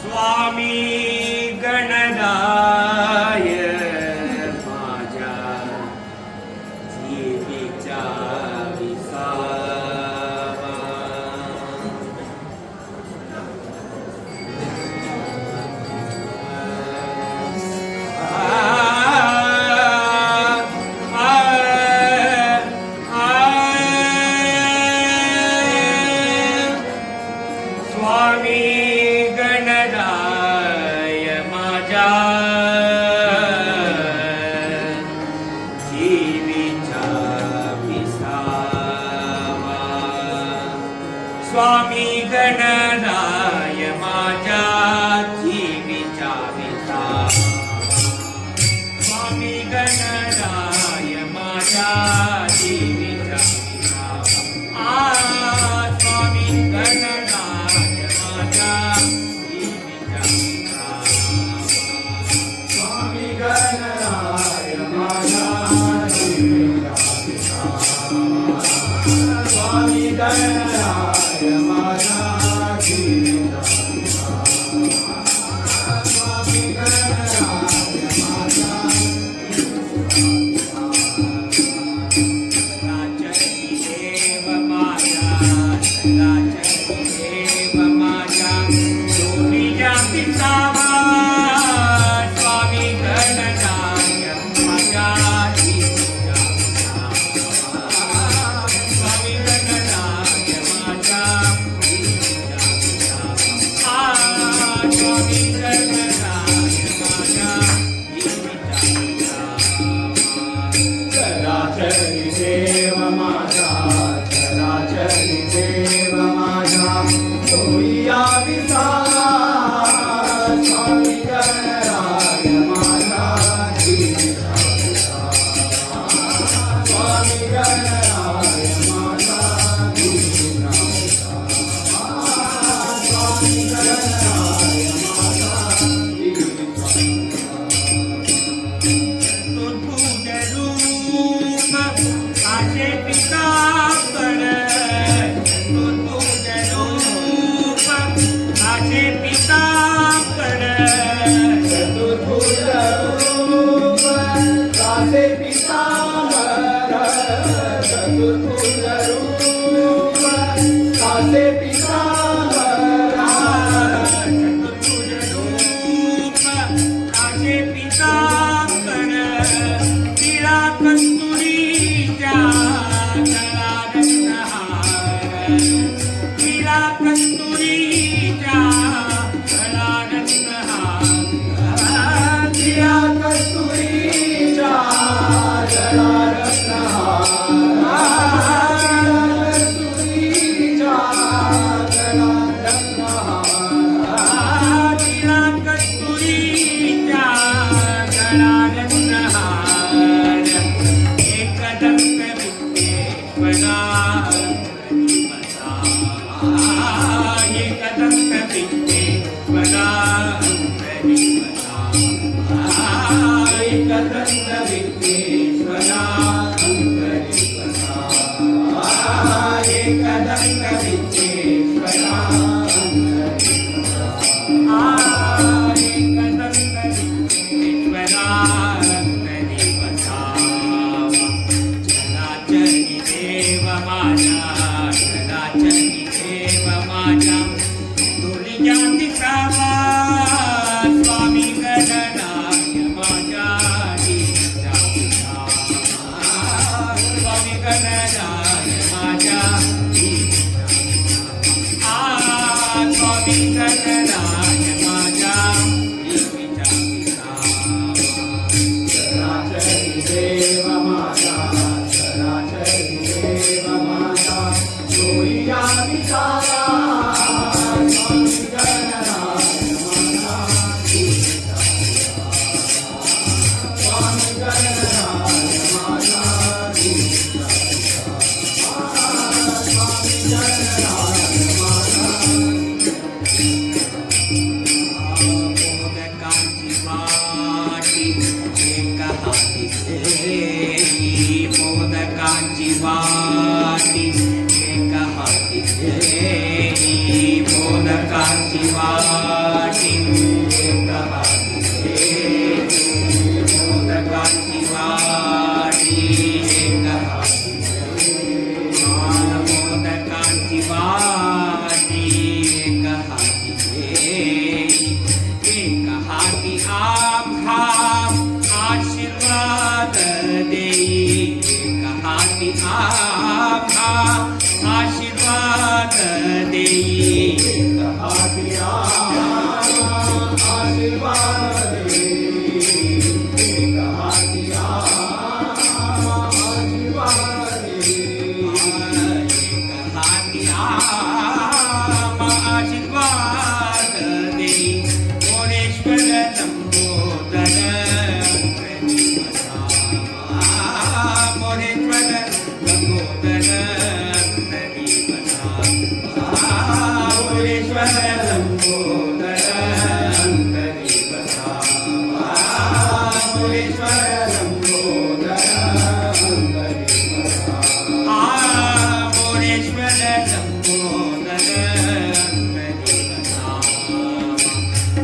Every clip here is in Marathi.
स्वामी गणराय माझ्या जीवीचा विसावा स्वामी गणराय माझ्या जीवीचा विसावा स्वामी गणराय माझ्या जीवीचा विसावा स्वामी गणराय माझ्या जीवीचा विसावा स्वामी गणराय माझ्या जीवीचा स्वामी गणराय माझ्या जीवीचा विसावा स्वामी गणराय माझ्या जीवीचा विसावा स्वामी गणराय माझ्या राचरी देव माझ्या राचरी देव माझ्या दोन्हीच्या विसावा स्वामी गणराय माझ्या जीवीचा विसावा स्वामी गणराय माझ्या जीवीचा विसावा स्वामी गणराय माझ्या जीवीचा विसावा चराचरी देव माझा चराचरी देव माझा तोया विसावा स्वामी गणराय माझा जीवीचा विसावा स्वामी गणराय माझा जीवीचा विसावा स्वामी गणराय माझा जीवीचा चतुर्भुज रूप आशे पितांबर चतुर्भुज रूप आशे पितांबर चतुर्भुज रूप कासे पितांबर चतुर्भुज रूप कासे पितांबर चतुर्भुज रूप आशे पितांबर तिळा कस्तुरीच्या गळारत्नहार तिळा कस्तुरीच्या गळारत्नहार तिळा कस्तुरीच्या गळारत्नहार कस्तुरीच्या गळारत्नहार तिळा कस्तुरीच्या गळारत्नहार एकदंत विद्येश्वरा एकदंत विद्येश्वरा एकदंत विघ्नेश्वरा अंतरिवसा एकदंत विघ्नेश्वरा चराचरी देव माझ्या चराचरी देव माझ्या तुझ्या दिसावा स्वामी गणराय माझ्या जीवीचा विसावा स्वामी गणराय माझ्या जीवीचा देई हाती आशीर्वाद दे हाती आशीर्वाद दे हाती आशीर्वाद देई मोरेश्वर लंबोदर मोरेश्वर लंबोदर मोरेश्वर लंबोदर अंतरी बसा मोरेश्वर लंबोदर अंतरी बसा मोरेश्वर लंबोदर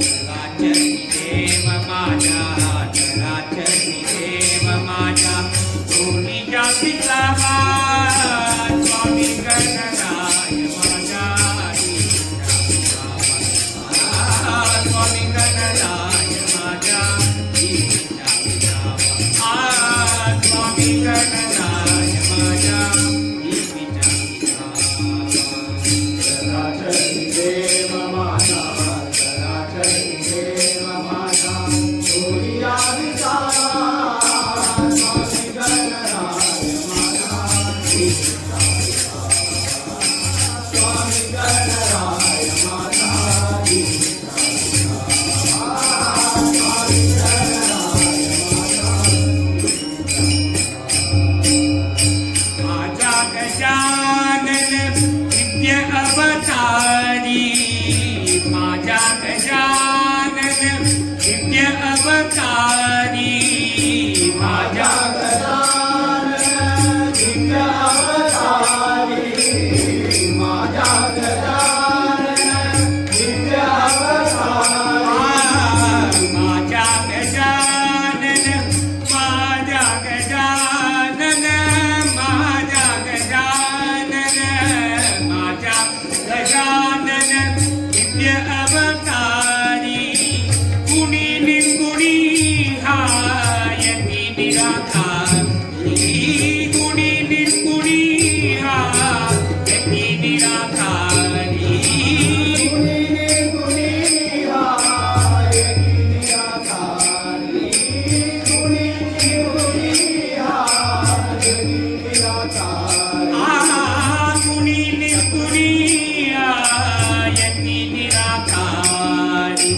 चराचरी देव माझा चराचरी देव माझा दोन्ही जातीचा स्वामी गणराय माझा स्वामी गणराय माझा स्वामी गणराय माझा चराचरी देव माझा चराचरी देव माझा गोरिया विचारा स्वामी गणराय माझा स्वामी गणराय माझा माझा गजानन नित्य अवतारी माझा गजानन नित्य अवतारी माझा गजानन दिव्य अवतारी माझा गजानन दिव्य अवतारी माझा गजानन माझा गजानन माझा गजानन माझा गजानन नित्य अवतारी कुणी निर्गुणी हायती निराकारी कुणी निर्गुणी हायती निराकारी कुणी निर्गुणी यती निराकारी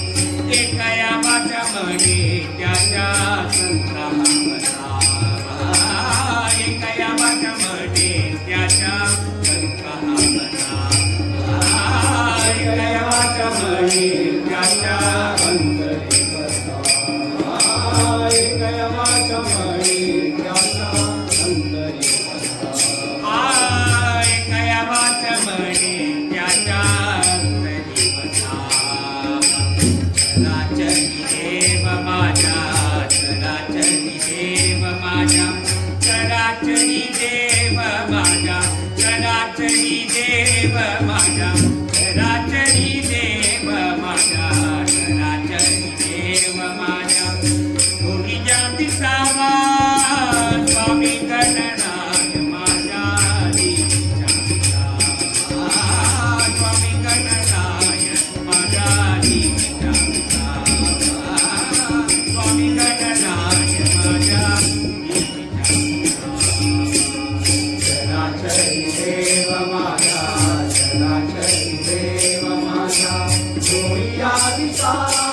एकया माझ्या म्हणे त्याच्या संतापला एकया माझ्या म्हणे त्याच्या संतापला एकया माझ्या म्हणे त्याच्या अंतरी बसा एकयवाच्या मणी त्याच्या अंतरी बसा एकया माझ्या म्हणे त्याच्या अंतरी बसा चराचरी देव माझा चराचरी देव माझा चराचरी देव माझा चराचरी देव माझा चराचरी देव माझा चराचरी देव माझा दोन्ही जातीचा स्वामी गणराय माझा स्वामी गणराय माझा स्वामी गणराय माझा चराचरी देव माझा चराचरी देव माझा गोरिया विचारा